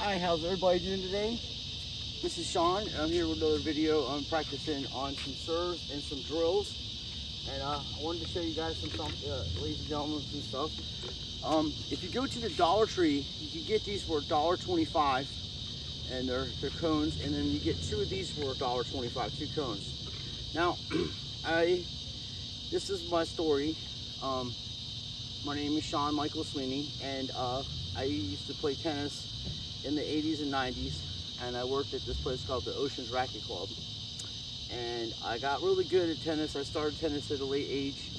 Hi, how's everybody doing today? This is Sean, and I'm here with another video. I'm practicing on some serves and some drills, and I wanted to show you guys some ladies and gentlemen, some stuff. If you go to the Dollar Tree, you can get these for $1.25, and they're cones, and then you get two of these for $1.25, two cones. Now, this is my story. My name is Sean Michael Sweeney, and I used to play tennis in the 80s and 90s, and I worked at this place called the Oceans Racket Club, and I got really good at tennis. I started tennis at a late age.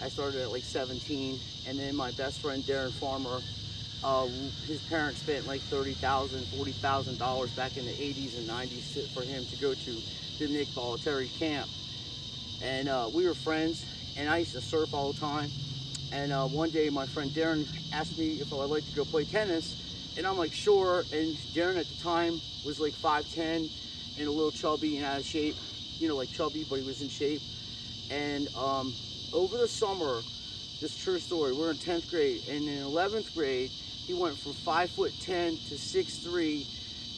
I started at like 17, and then my best friend Darren Farmer, his parents spent like $30,000, $40,000 back in the 80s and 90s for him to go to the Nick Bollettieri camp, and we were friends, and I used to surf all the time. And one day my friend Darren asked me if I would like to go play tennis, and I'm like, sure. And Darren at the time was like 5'10" and a little chubby and out of shape, you know, like chubby, but he was in shape. And over the summer, this true story, we're in 10th grade, and in 11th grade, he went from 5'10" to 6'3",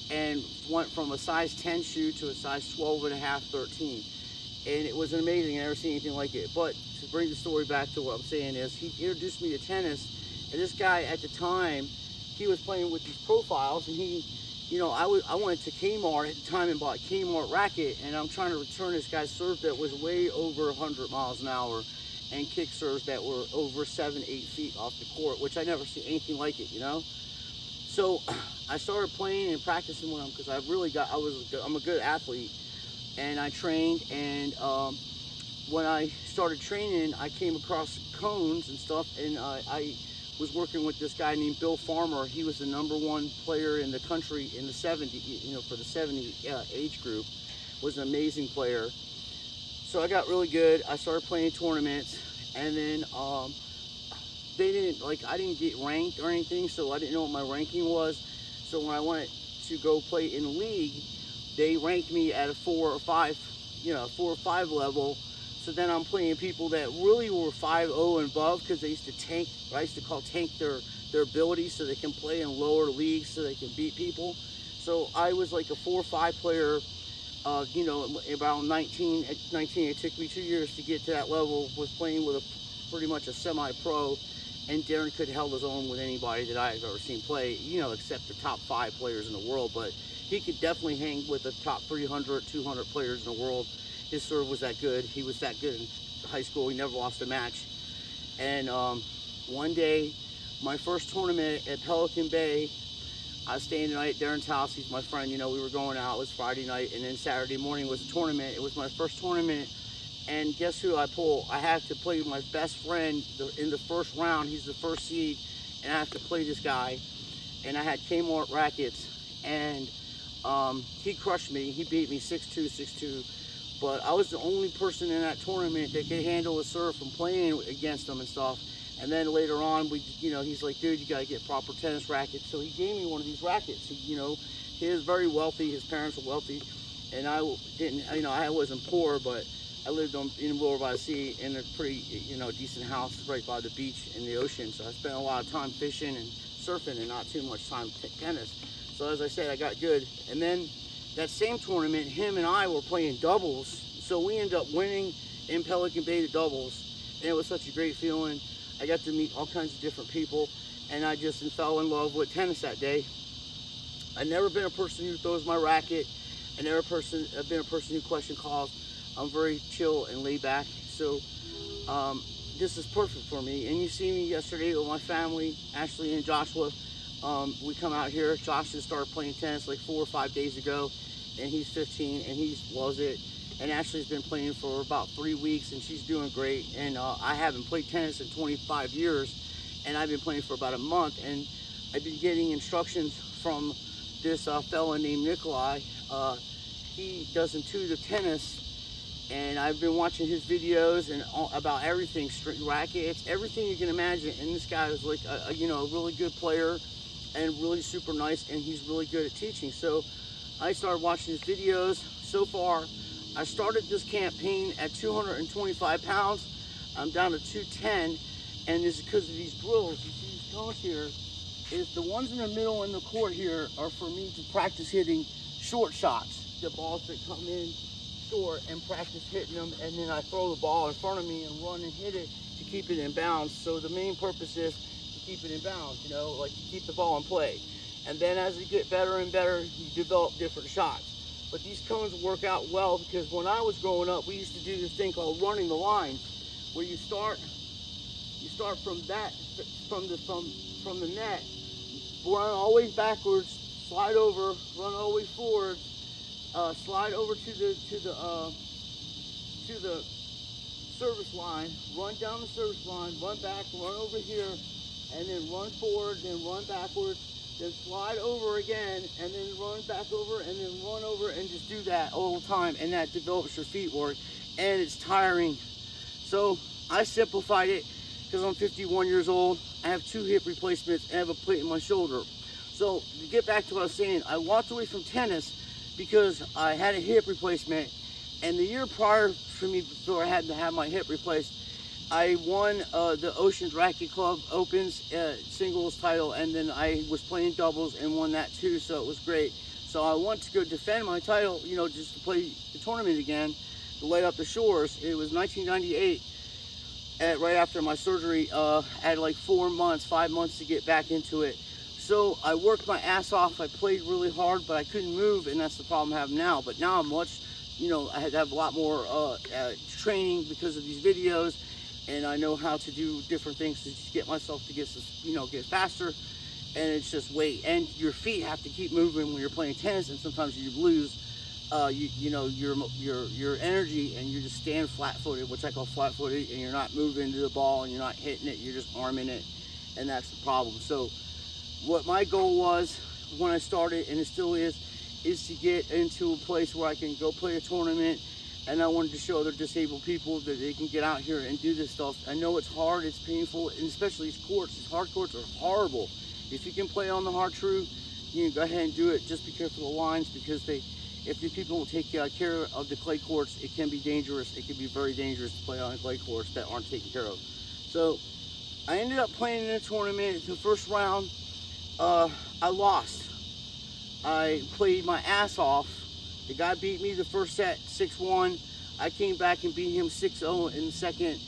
and went from a size 10 shoe to a size 12.5, 13. And it was amazing. I never seen anything like it. But to bring the story back to what I'm saying is, he introduced me to tennis, and this guy at the time, he was playing with these profiles, and he, you know, I went to Kmart at the time and bought Kmart racket, and I'm trying to return this guy's serve that was way over 100 miles an hour, and kick serves that were over 7-8 feet off the court, which I never seen anything like it, you know. So I started playing and practicing with him because I'm a good athlete, and I trained. And when I started training, I came across cones and stuff, and I was working with this guy named Bill Farmer. He was the #1 player in the country in the 70, you know, for the 70 age group. Was an amazing player. So I got really good. I started playing tournaments, and then I didn't get ranked or anything, so I didn't know what my ranking was. So when I went to go play in the league, they ranked me at a 4 or 5, you know, 4 or 5 level. So then I'm playing people that really were 5-0 and above, because they used to tank, what I used to call tank their ability, so they can play in lower leagues so they can beat people. So I was like a 4 or 5 player, you know, about 19, it took me 2 years to get to that level, with playing with pretty much a semi-pro, and Darren could held his own with anybody that I've ever seen play, you know, except the top 5 players in the world. But he could definitely hang with the top 300, 200 players in the world. His serve was that good. He was that good in high school. He never lost a match. And one day, my first tournament at Pelican Bay, I was staying the night at Darren's house. He's my friend, you know, we were going out. It was Friday night, and then Saturday morning was a tournament. It was my first tournament, and guess who I pulled? I have to play my best friend in the first round. He's the first seed, and I have to play this guy. And I had Kmart rackets, and he crushed me. He beat me 6-2, 6-2. But I was the only person in that tournament that could handle a serve from playing against him and stuff. And then later on, you know, he's like, dude, you gotta get proper tennis rackets. So he gave me one of these rackets. You know, he is very wealthy. His parents were wealthy, and I didn't. You know, I wasn't poor, but I lived in Wilbur by the Sea in a pretty, you know, decent house right by the beach in the ocean. So I spent a lot of time fishing and surfing, and not too much time tennis. So as I said, I got good. And then that same tournament, him and I were playing doubles, so we ended up winning in Pelican Bay the doubles, and it was such a great feeling. I got to meet all kinds of different people, and I just fell in love with tennis that day. I've never been a person who throws my racket. I've been a person who question calls. I'm very chill and laid back, so this is perfect for me. And you see me yesterday with my family, Ashley and Joshua. We come out here. Josh just started playing tennis like 4 or 5 days ago, and he's 15, and he loves it. And Ashley's been playing for about 3 weeks, and she's doing great. And I haven't played tennis in 25 years, and I've been playing for about a month. And I've been getting instructions from this fella named Nikolai. He does intuitive tennis, and I've been watching his videos and about everything, rackets, everything you can imagine. And this guy is like you know, a really good player, and really super nice, and he's really good at teaching. So I started watching his videos. So far, I started this campaign at 225 pounds. I'm down to 210, and it's because of these drills. You see these cones here, is the ones in the middle in the court here are for me to practice hitting short shots. The balls that come in short and practice hitting them, and then I throw the ball in front of me and run and hit it to keep it in bounds. So the main purpose is to keep it in bounds, you know, like to keep the ball in play. And then as you get better and better, you develop different shots. But these cones work out well because when I was growing up, we used to do this thing called running the line, where you start from the net, run all the way backwards, slide over, run all the way forward, slide over to the service line, run down the service line, run back, run over here, and then run forward, then run backwards, then slide over again, and then run back over, and then run over, and just do that all the time, and that develops your feet work, and it's tiring. So I simplified it because I'm 51 years old. I have 2 hip replacements and I have a plate in my shoulder. So to get back to what I was saying, I walked away from tennis because I had a hip replacement, and the year prior for me, before I had to have my hip replaced, I won the Oceans Racket Club Opens singles title, and then I was playing doubles and won that too, so it was great. So I want to go defend my title, you know, just to play the tournament again, to light up the shores. It was 1998, right after my surgery. I had like 5 months to get back into it. So I worked my ass off. I played really hard, but I couldn't move, and that's the problem I have now. But now I'm much, you know, I had to have a lot more training because of these videos, and I know how to do different things to just get myself to get, you know, get faster. And it's just weight, and your feet have to keep moving when you're playing tennis, and sometimes you lose, you know, your energy, and you just stand flat-footed, which I call flat-footed, and you're not moving to the ball, and you're not hitting it, you're just arming it, and that's the problem. So what my goal was when I started, and it still is to get into a place where I can go play a tournament, and I wanted to show other disabled people that they can get out here and do this stuff. I know it's hard, it's painful, and especially these courts. These hard courts are horrible. If you can play on the hard true, you can go ahead and do it. Just be careful of the lines, because if the people don't take care of the clay courts, it can be dangerous. It can be very dangerous to play on a clay courts that aren't taken care of. So I ended up playing in a tournament. The first round, I lost. I played my ass off. The guy beat me the first set 6-1. I came back and beat him 6-0 in the second,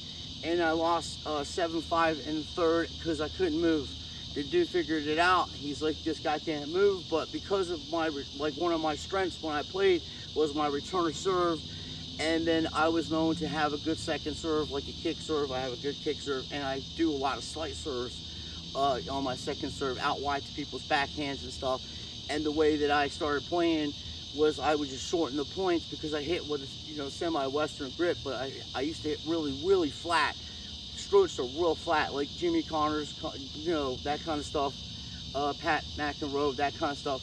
and I lost 7-5 in the third because I couldn't move. The dude figured it out. He's like, this guy can't move, but because of my, like, one of my strengths when I played was my return serve, and then I was known to have a good second serve, like a kick serve. I have a good kick serve, and I do a lot of slight serves on my second serve, out wide to people's backhands and stuff. And the way that I started playing was I would just shorten the points, because I hit with a, you know, semi-western grip, but I used to hit really, really flat. Strokes are real flat, like Jimmy Connors, you know, that kind of stuff. Pat McEnroe, that kind of stuff.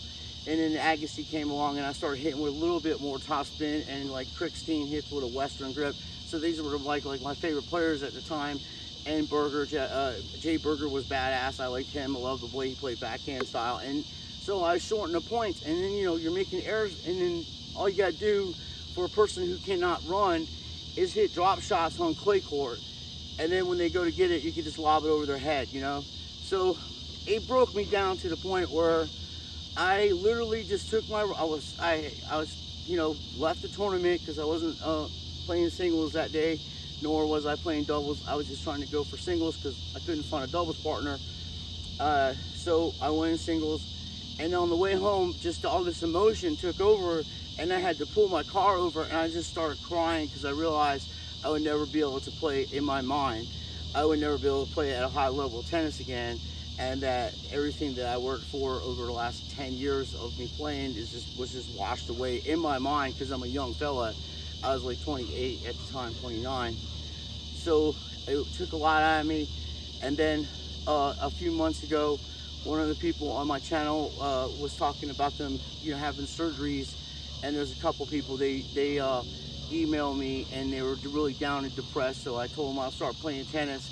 And then Agassi came along, and I started hitting with a little bit more topspin, and like Krickstein hits with a western grip. So these were like my favorite players at the time. And Berger, Jay Berger was badass. I liked him. I loved the way he played backhand style. And so I shortened the points, and then, you know, you're making errors, and then all you got to do for a person who cannot run is hit drop shots on clay court, and then when they go to get it, you can just lob it over their head, you know. So it broke me down to the point where I literally just took my, I was, you know, left the tournament because I wasn't playing singles that day, nor was I playing doubles. I was just trying to go for singles because I couldn't find a doubles partner. So I went in singles. And on the way home, just all this emotion took over, and I had to pull my car over, and I just started crying because I realized I would never be able to play in my mind. I would never be able to play at a high level of tennis again, and that everything that I worked for over the last 10 years of me playing was just washed away in my mind, because I'm a young fella. I was like 28 at the time, 29. So it took a lot out of me. And then a few months ago, one of the people on my channel was talking about them, you know, having surgeries, and there's a couple people, they emailed me, and they were really down and depressed. So I told them I'll start playing tennis,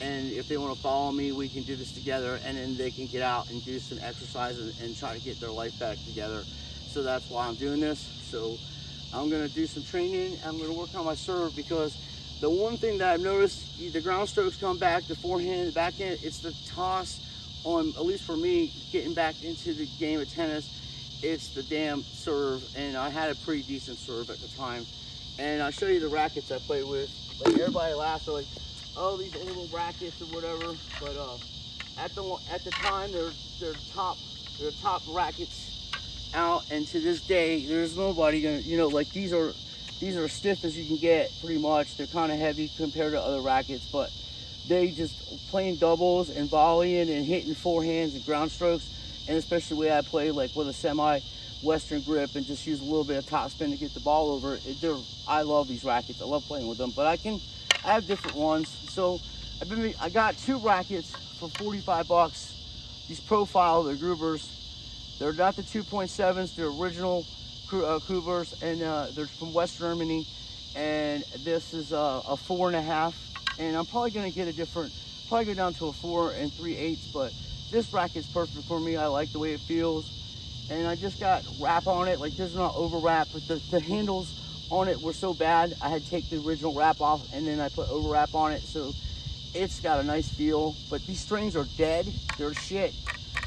and if they want to follow me, we can do this together, and then they can get out and do some exercise and try to get their life back together. So that's why I'm doing this. So I'm going to do some training. I'm going to work on my serve, because the one thing that I've noticed, the ground strokes come back, the forehand, the backhand, it's the toss on, at least for me, getting back into the game of tennis, it's the damn serve, and I had a pretty decent serve at the time. And I'll show you the rackets I play with. Like, everybody laughs, they're like, oh, these little rackets or whatever. But at the time, they're top rackets out, and to this day, there's nobody gonna, you know, like these are stiff as you can get, pretty much. They're kind of heavy compared to other rackets, but they just playing doubles and volleying and hitting forehands and ground strokes, and especially the way I play, like with a semi-western grip and just use a little bit of topspin to get the ball over. I love these rackets. I love playing with them, but I have different ones. So I got 2 rackets for 45 bucks. These Profile, they're Grubers. They're not the 2.7s, they're original Grubers, and they're from West Germany. And this is a 4.5. And I'm probably gonna get probably go down to a 4 3/8, but this racket's perfect for me. I like the way it feels. And I just got wrap on it. Like, there's not over wrap, but the handles on it were so bad, I had to take the original wrap off and then I put over wrap on it. So it's got a nice feel, but these strings are dead. They're shit,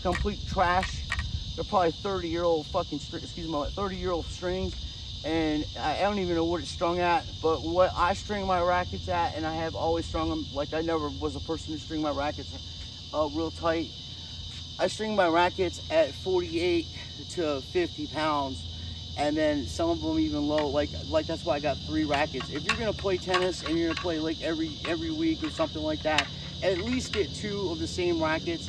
complete trash. They're probably 30-year-old fucking 30-year-old strings. And I don't even know what it's strung at, but what I string my rackets at, and I have always strung them, like I never was a person who string my rackets real tight. I string my rackets at 48 to 50 pounds, and then some of them even low, like that's why I got 3 rackets. If you're gonna play tennis and you're gonna play like every week or something like that, at least get 2 of the same rackets,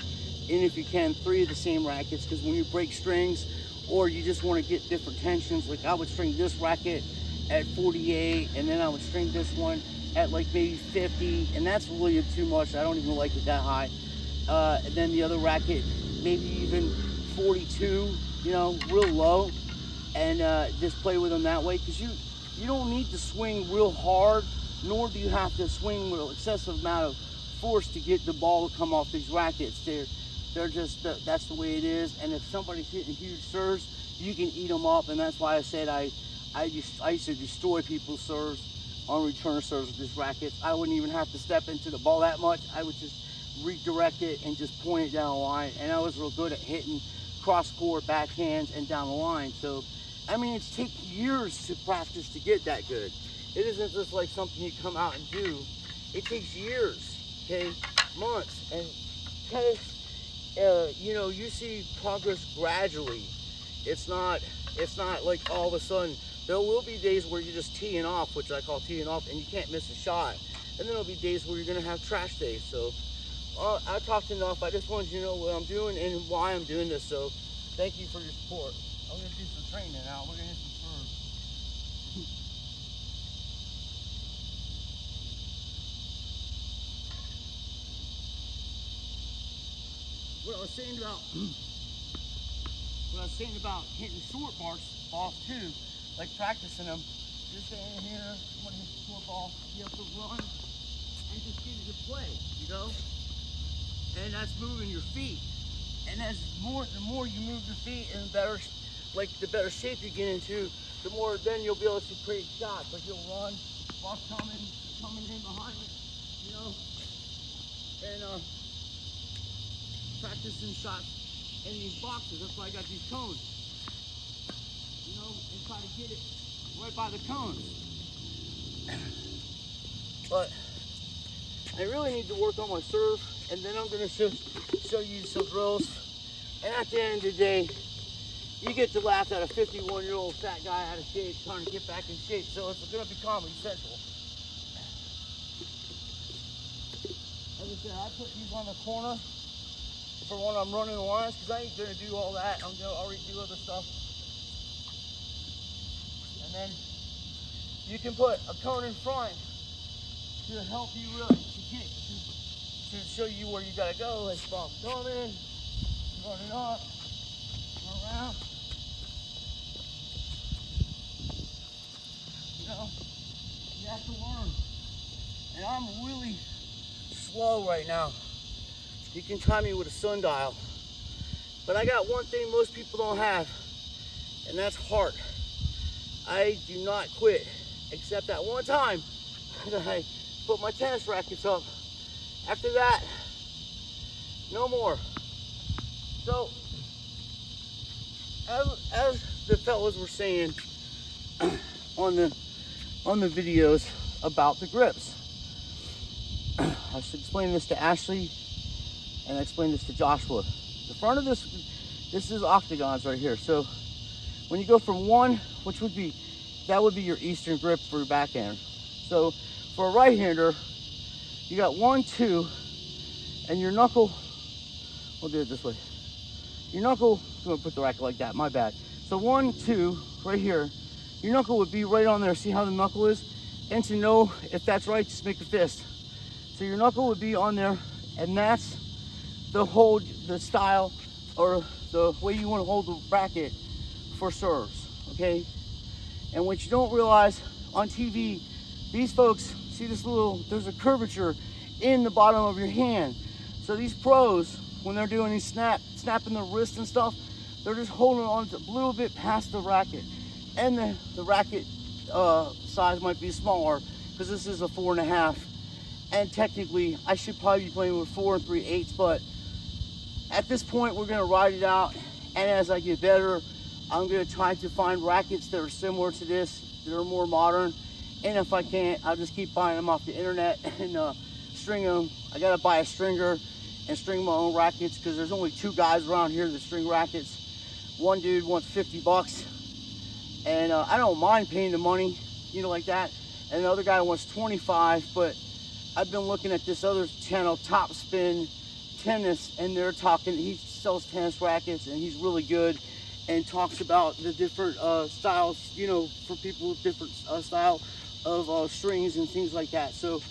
and if you can, 3 of the same rackets, because when you break strings, or you just want to get different tensions, like I would string this racket at 48, and then I would string this one at like maybe 50, and that's really too much. I don't even like it that high. And then the other racket, maybe even 42, you know, real low, and just play with them that way, because you don't need to swing real hard, nor do you have to swing with an excessive amount of force to get the ball to come off these rackets. They're just, that's the way it is. And if somebody's hitting huge serves, you can eat them up. And that's why I said I used to destroy people's serves on return serves with this racket. I wouldn't even have to step into the ball that much. I would just redirect it and just point it down the line. And I was real good at hitting cross court backhands and down the line. So, I mean, it's taken years to practice to get that good. It isn't just like something you come out and do. It takes years, okay, months. And tennis, you know, you see progress gradually. It's not like all of a sudden. There will be days where you're just teeing off, which I call teeing off, and you can't miss a shot. And then there'll be days where you're gonna have trash days. So I talked enough. I just wanted you to know what I'm doing and why I'm doing this. So thank you for your support. I'm gonna do some training now. We're gonna hit some serves. What I was saying about hitting short balls too, like practicing them. Just standing here, you want to hit the short ball, you have to run and just get it to play, you know? And that's moving your feet. And the more you move your feet, and the better shape you get into, the more then you'll be able to create shots. Like you'll run, while coming in behind it, you know? And practicing shots in these boxes. That's why I got these cones, you know, and try to get it right by the cones. But I really need to work on my serve, and then I'm going to show you some drills. And at the end of the day, you get to laugh at a 51-year-old fat guy out of shape trying to get back in shape. So it's going to be Comedy Central. As I said, I put these on the corner for when I'm running the lines, because I ain't gonna do all that. I'm gonna already do other stuff. And then you can put a cone in front to help you really to show you where you gotta go. Like ball coming, running up, around. You know, you have to learn. And I'm really slow right now. You can time me with a sundial. But I got one thing most people don't have, and that's heart. I do not quit, except that one time that I put my tennis rackets up. After that, no more. So, as the fellas were saying on the videos about the grips, I should explain this to Ashley and I explained this to Joshua. The front of this is octagons right here. So when you go from one, which would be, that would be your Eastern grip for your backhand. So for a right-hander, you got 1, 2, and your knuckle, we'll do it this way. Your knuckle, I'm gonna put the racket like that, my bad. So 1, 2, right here, your knuckle would be right on there. See how the knuckle is? And to know if that's right, just make a fist. So your knuckle would be on there, and that's the hold, the style, or the way you want to hold the racket for serves, okay? And what you don't realize on TV, these folks, see this little, there's a curvature in the bottom of your hand. So these pros, when they're doing these snapping their wrist and stuff, they're just holding on to a little bit past the racket. And the racket size might be smaller because this is a 4.5. And technically, I should probably be playing with 4 3/8, but at this point, we're gonna ride it out. And as I get better, I'm gonna try to find rackets that are similar to this, that are more modern. And if I can't, I'll just keep buying them off the internet and string them. I gotta buy a stringer and string my own rackets because there's only 2 guys around here that string rackets. One dude wants 50 bucks. And I don't mind paying the money, you know, like that. And the other guy wants 25, but I've been looking at this other channel, Top Spin Tennis, and they're talking, he sells tennis rackets and he's really good and talks about the different styles, you know, for people with different style of strings and things like that. So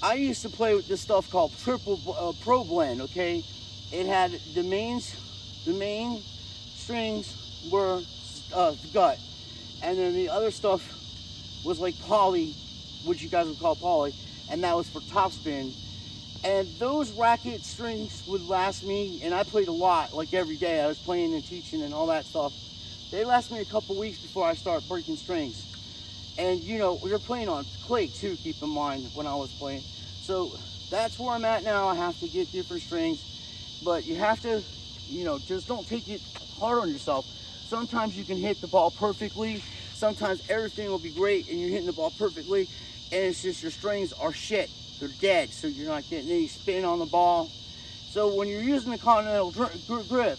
I used to play with this stuff called Triple Pro Blend, okay? It had the main strings were gut, and then the other stuff was like poly, which you guys would call poly, and that was for topspin. And those racket strings would last me, and I played a lot, like every day. I was playing and teaching and all that stuff. They last me a couple weeks before I start breaking strings. And you know, you're playing on clay too, keep in mind, when I was playing. So that's where I'm at now. I have to get different strings, but you have to, you know, just don't take it hard on yourself. Sometimes you can hit the ball perfectly. Sometimes everything will be great and you're hitting the ball perfectly, and it's just your strings are shit. They're dead, so you're not getting any spin on the ball. So when you're using the Continental grip,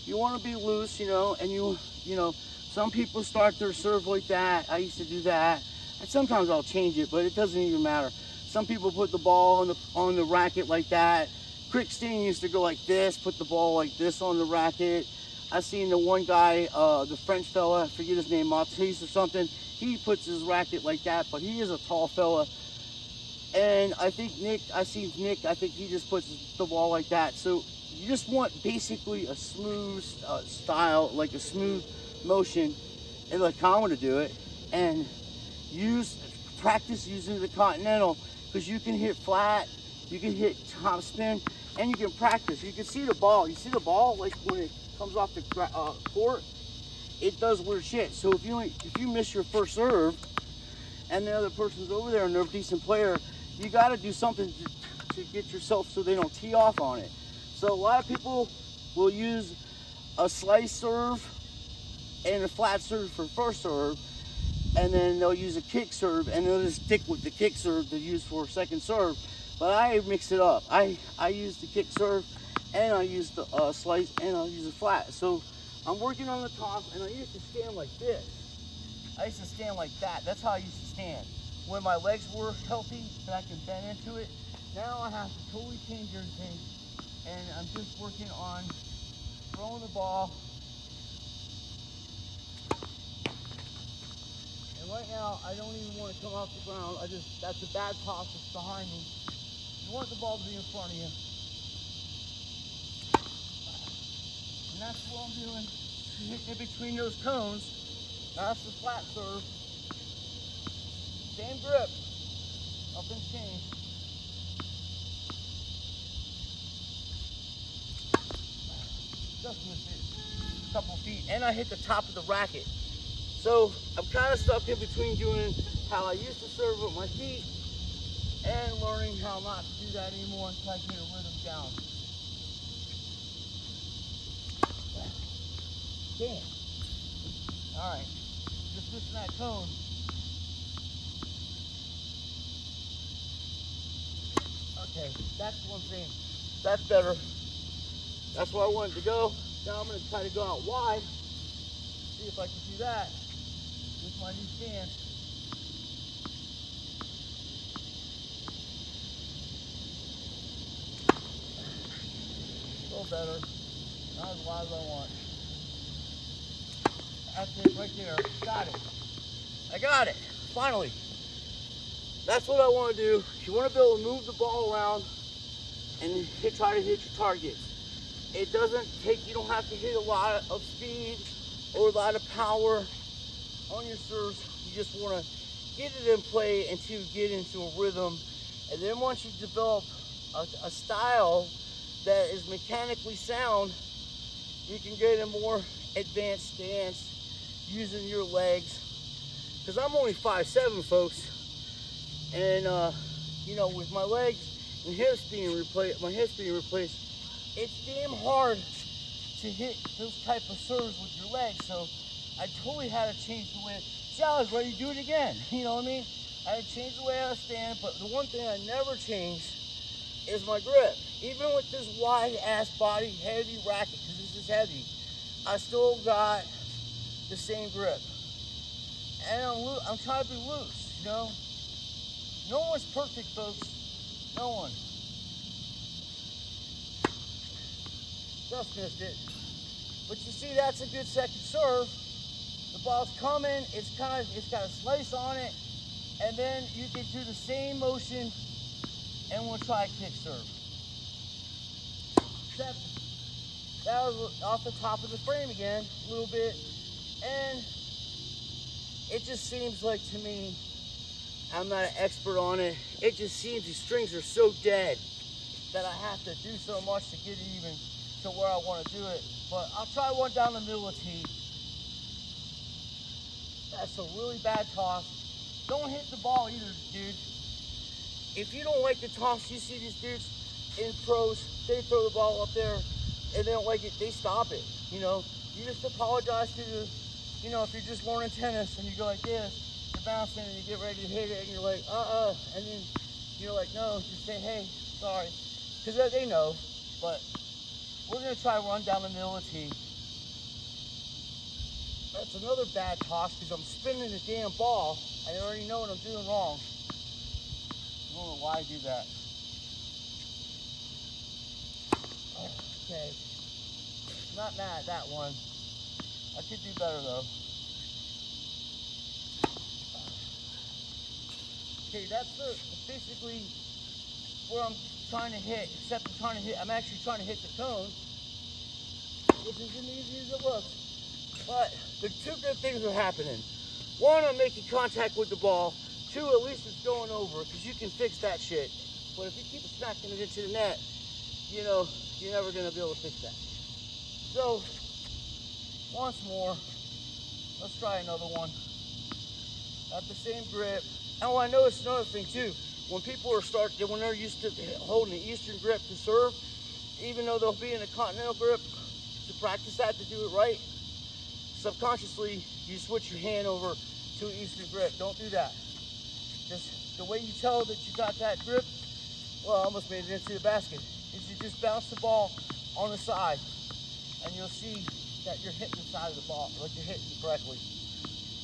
you want to be loose, you know, and you know, some people start their serve like that. I used to do that. And sometimes I'll change it, but it doesn't even matter. Some people put the ball on the racket like that. Crick Steen used to go like this, put the ball like this on the racket. I seen the one guy, the French fella, I forget his name, Matisse or something. He puts his racket like that, but he is a tall fella. And I think Nick, I think he just puts the ball like that. So you just want basically a smooth style, like a smooth motion, and like how I'm gonna do it. And practice using the Continental, because you can hit flat, you can hit top spin, and you can practice. You can see the ball. You see the ball, like when it comes off the court, it does weird shit. So if you miss your first serve, and the other person's over there and they're a decent player, you got to do something to get yourself so they don't tee off on it. So a lot of people will use a slice serve and a flat serve for first serve, and then they'll use a kick serve, and they'll just stick with the kick serve to use for second serve. But I mix it up. I use the kick serve, and I use the slice, and I'll use a flat. So I'm working on the top, and I used to stand like this. I used to stand like that. That's how I used to stand. When my legs were healthy and I could bend into it, now I have to totally change everything. And I'm just working on throwing the ball. And right now, I don't even want to come off the ground. That's a bad toss that's behind me. You want the ball to be in front of you. And that's what I'm doing. Hitting it between those cones. That's the flat serve. Same grip. Nothing's changed. Just missed it. A couple feet. And I hit the top of the racket. So I'm kind of stuck in between doing how I used to serve with my feet and learning how not to do that anymore until I get a rhythm down. Damn. Alright. Just missing that cone. Okay, that's one thing. That's better. That's where I wanted to go. Now I'm going to try to go out wide. See if I can do that with my new stance. A little better. Not as wide as I want. That's it right there. Got it. I got it. Finally. That's what I want to do. You want to be able to move the ball around and try to hit your target. It doesn't take, you don't have to hit a lot of speed or a lot of power on your serves. You just want to get it in play until you get into a rhythm. And then once you develop a style that is mechanically sound, you can get a more advanced stance using your legs. Because I'm only 5'7", folks. And, you know, with my legs and hips being replaced, it's damn hard to hit those type of serves with your legs. So I totally had to change the way. See, I was ready to do it again. You know what I mean? I had to change the way I stand, but the one thing I never changed is my grip. Even with this wide ass body, heavy racket, because this is heavy, I still got the same grip. And I'm trying to be loose, you know? No one's perfect, folks. No one. Just missed it. But you see, that's a good second serve. The ball's coming. It's got a slice on it, and then you can do the same motion, and we'll try a kick serve. Except that was off the top of the frame again, a little bit, and it just seems like to me, I'm not an expert on it. It just seems these strings are so dead that I have to do so much to get it even to where I want to do it. But I'll try one down the middle of the tee. That's a really bad toss. Don't hit the ball either, dude. If you don't like the toss, you see these dudes in pros, they throw the ball up there and they don't like it, they stop it. You know, you just apologize to the, you know, if you're just learning tennis and you go like this, you're bouncing and you get ready to hit it and you're like, and then you're like, no, just say, hey, sorry. Because they know, but we're going to try to run down the middle of the tee. That's another bad toss because I'm spinning the damn ball. I already know what I'm doing wrong. I don't know why I do that. Okay. Not mad at that one. I could do better though. Okay, that's basically where I'm trying to hit, except I'm actually trying to hit the cone, which isn't as easy as it looks. But the two good things are happening. One, I'm making contact with the ball. Two, at least it's going over, because you can fix that shit. But if you keep smacking it into the net, you know, you're never going to be able to fix that. So, once more, let's try another one. Got the same grip. And I noticed another thing too. When people are when they're used to holding an Eastern grip to serve, even though they'll be in a continental grip, to practice that, to do it right, subconsciously, you switch your hand over to an Eastern grip. Don't do that. Just the way you tell that you got that grip, well, I almost made it into the basket, is you just bounce the ball on the side, and you'll see that you're hitting the side of the ball, like you're hitting it correctly.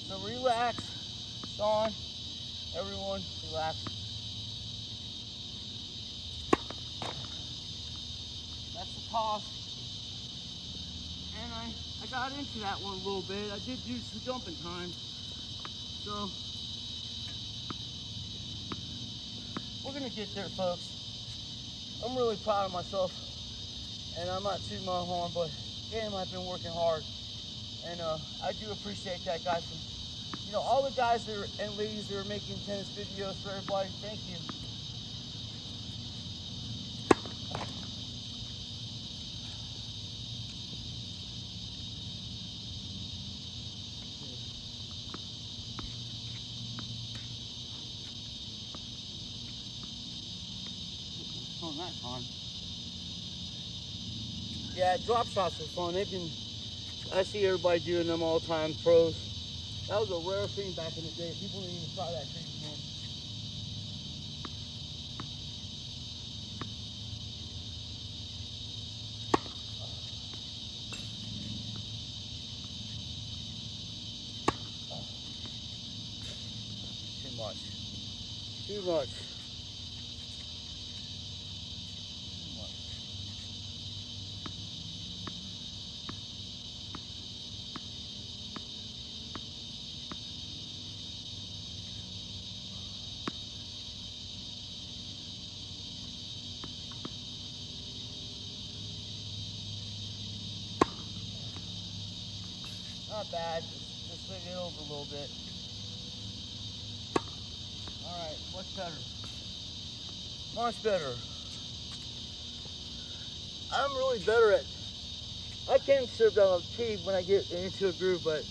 So relax, Sean, everyone, relax. That's the toss. And I got into that one a little bit. I did do some jumping time. So, we're going to get there, folks. I'm really proud of myself. And I'm not tooting my horn, but damn, I've been working hard. And I do appreciate that, guys. And, you know, all the guys that are, and ladies that are making tennis videos for everybody, thank you. Oh, that's fun. Yeah, drop shots are fun. They've been I see everybody doing them all the time, pros. That was a rare thing back in the day. People didn't even try that trick again. Too much. Too much. Not bad, just swing it over a little bit. Alright, much better. Much better. I'm really better at, I can serve down a tee when I get into a groove, but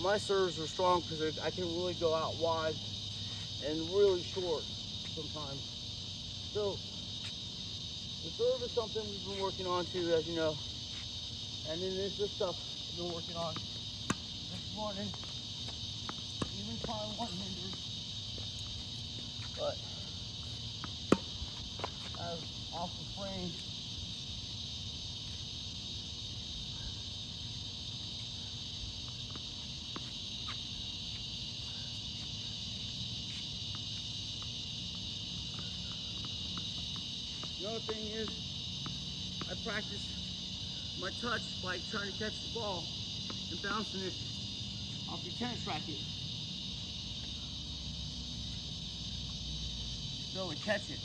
my serves are strong because I can really go out wide and really short sometimes. So, the serve is something we've been working on too, as you know. And then there's this stuff I've been working on this morning, even trying one-handers, but I was off the frame. The other thing is, I practice my touch by trying to catch the ball and bouncing it off your tennis racket. So and catch it.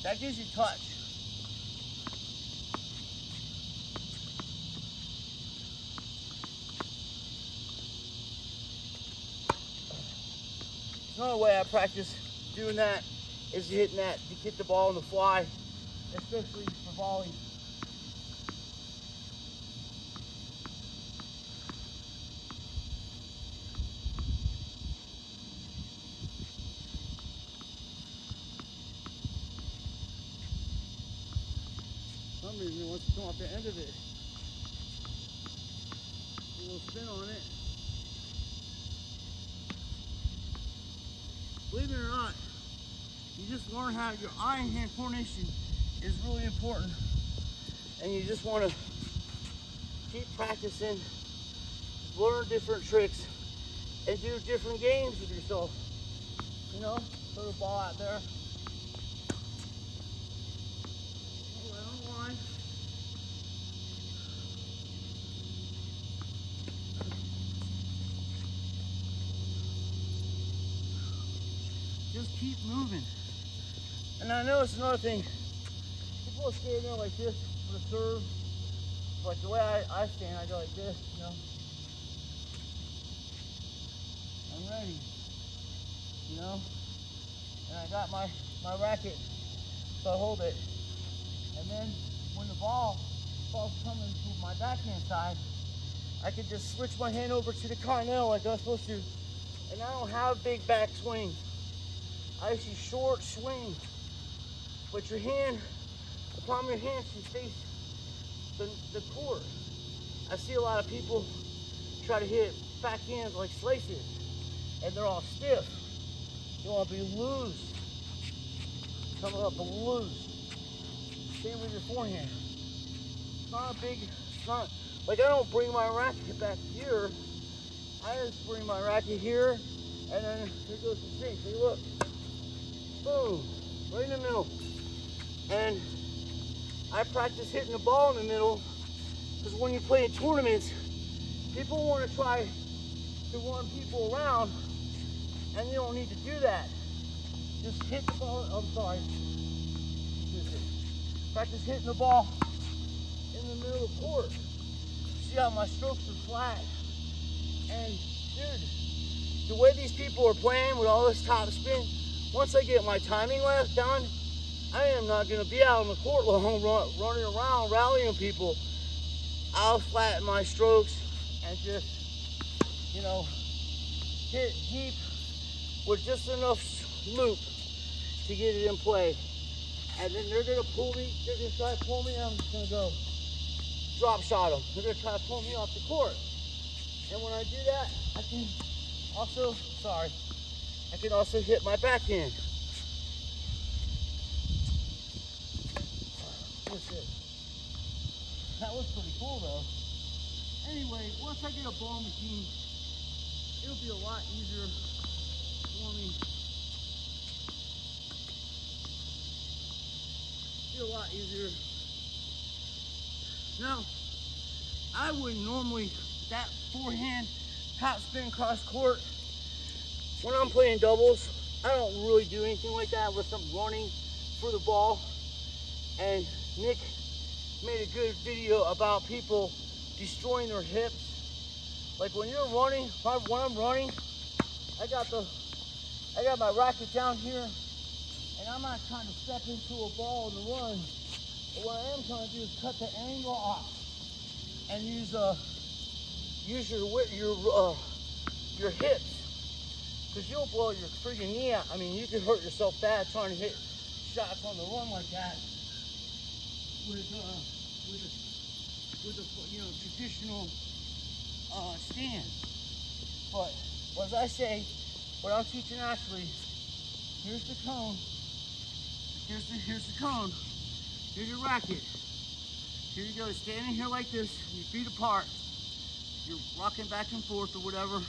That gives you touch. Another way I practice doing that is hitting that to get the ball on the fly, especially for volley. For some reason it wants to come off the end of it. A little spin on it. Believe it or not, you just learn how your eye and hand coordination is really important. And you just want to keep practicing, learn different tricks, and do different games with yourself. You know, throw the ball out there. Right on line. Just keep moving. And I know it's another thing. People are standing there like this for the serve. Like the way I stand, I go like this, you know. I'm ready, you know. And I got my racket, so I hold it. And then when the ball's coming to my backhand side, I can just switch my hand over to the continental like I was supposed to. And I don't have big back swing. I actually short swing. But your hand, the palm of your hand should face the court. I see a lot of people try to hit backhands like slices, and they're all stiff. You want to be loose. Coming up and loose. Same with your forehand. It's not a big, it's not, like I don't bring my racket back here. I just bring my racket here, and then here goes the sink. See, look. Boom. Right in the middle. And I practice hitting the ball in the middle because when you play in tournaments, people want to try to run people around, and you don't need to do that. Just hit the ball. I'm sorry. Practice hitting the ball in the middle of the court. See how my strokes are flat. And dude, the way these people are playing with all this top spin, once I get my timing left done, I am not going to be out on the court long running around rallying people. I'll flatten my strokes and just, you know, hit deep with just enough loop to get it in play. And then they're going to pull me, they're going to try to pull me, and I'm just going to go. drop shot them. They're gonna try to pull me off the court. And when I do that, I can also hit my backhand. That was pretty cool though. Anyway, once I get a ball machine, it'll be a lot easier for me. Be a lot easier. Now, I wouldn't normally, that forehand top spin cross court, when I'm playing doubles, I don't really do anything like that unless I'm running for the ball. And Nick made a good video about people destroying their hips. Like when you're running, when I'm running, I got my racket down here, and I'm not trying to step into a ball in the run. But what I am trying to do is cut the angle off and use your hips, because you'll blow your freaking knee out. I mean, you can hurt yourself bad trying to hit shots on the run like that with a traditional stand. But as I say, what I'm teaching Ashley, here's the cone, here's the cone, here's your racket. Here you go, standing here like this, your feet apart, you're rocking back and forth or whatever.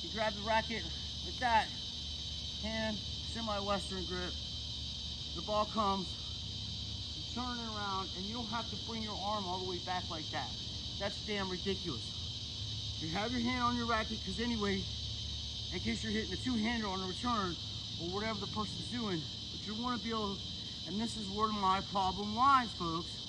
You grab the racket with that hand, semi-western grip. The ball comes, you turn it around, and you don't have to bring your arm all the way back like that. That's damn ridiculous. You have your hand on your racket, because anyway, in case you're hitting a two-hander on a return, or whatever the person's doing, but you want to be able, and this is where my problem lies, folks.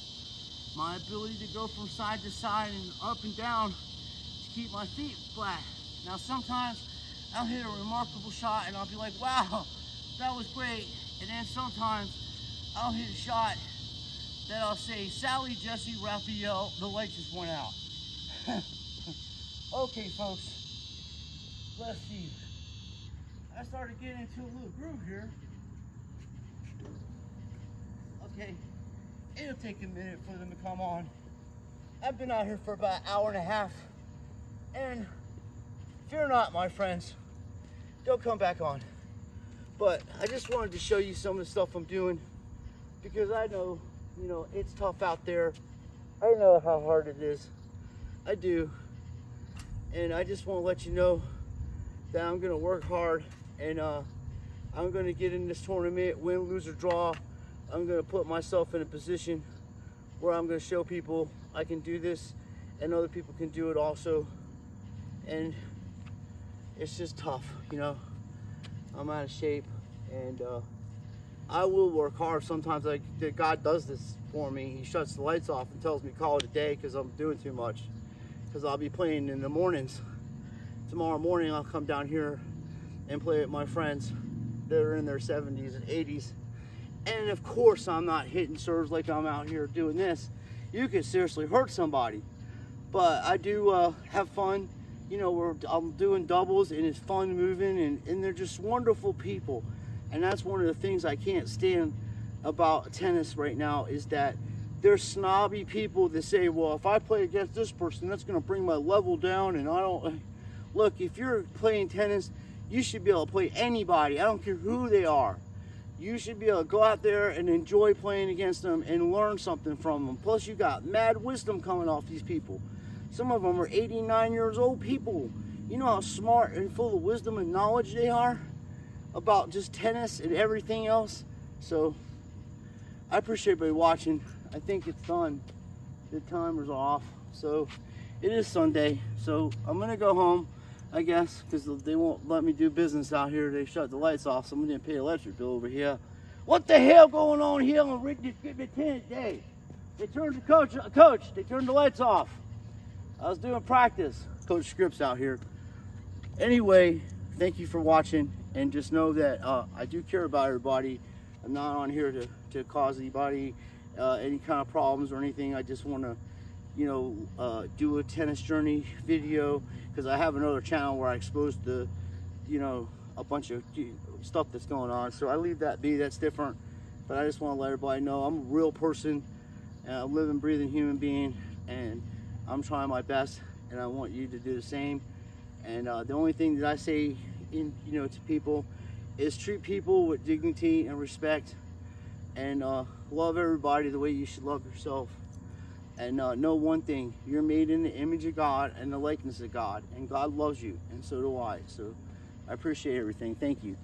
My ability to go from side to side and up and down to keep my feet flat. Now sometimes I'll hit a remarkable shot and I'll be like, wow, that was great. And then sometimes I'll hit a shot that I'll say, Sally, Jesse, Raphael, the light just went out. Okay, folks, let's see. I started getting into a little groove here. Okay, it'll take a minute for them to come on. I've been out here for about an hour and a half, and fear not, my friends, they'll come back on. But I just wanted to show you some of the stuff I'm doing, because I know, it's tough out there. I know how hard it is. I do. And I just want to let you know that I'm going to work hard, and I'm going to get in this tournament, win, lose, or draw. I'm going to put myself in a position where I'm going to show people I can do this, and other people can do it also. And it's just tough, I'm out of shape, and I will work hard. Sometimes God does this for me. He shuts the lights off and tells me call it a day because I'm doing too much. Because I'll be playing in the mornings. Tomorrow morning I'll come down here and play with my friends that are in their 70s and 80s. And of course I'm not hitting serves like I'm out here doing this. You could seriously hurt somebody. But I do have fun. I'm doing doubles, and it's fun moving, and they're just wonderful people. And that's one of the things I can't stand about tennis right now, is that there's snobby people that say, well, if I play against this person, that's going to bring my level down, and I don't. Look, if you're playing tennis, you should be able to play anybody. I don't care who they are. You should be able to go out there and enjoy playing against them and learn something from them. Plus, you got mad wisdom coming off these people. Some of them are 89 years old people. You know how smart and full of wisdom and knowledge they are about just tennis and everything else. So I appreciate everybody watching. I think it's done. The timer's off. So it is Sunday. So I'm going to go home, I guess, because they won't let me do business out here. They shut the lights off, so I'm going to pay an electric bill over here. What the hell going on here on Rick Tennis Day? They turned the coach, they turned the lights off. I was doing practice. Coach Scripps out here. Anyway, thank you for watching, and just know that I do care about everybody. I'm not on here to cause anybody any kind of problems or anything. I just want to, do a tennis journey video, because I have another channel where I expose the, a bunch of stuff that's going on. So I leave that be. That's different. But I just want to let everybody know I'm a real person, a living, breathing human being. and I'm trying my best, and I want you to do the same. And the only thing that I say, to people, is treat people with dignity and respect, and love everybody the way you should love yourself. And know one thing: you're made in the image of God and the likeness of God, and God loves you, and so do I. So I appreciate everything. Thank you.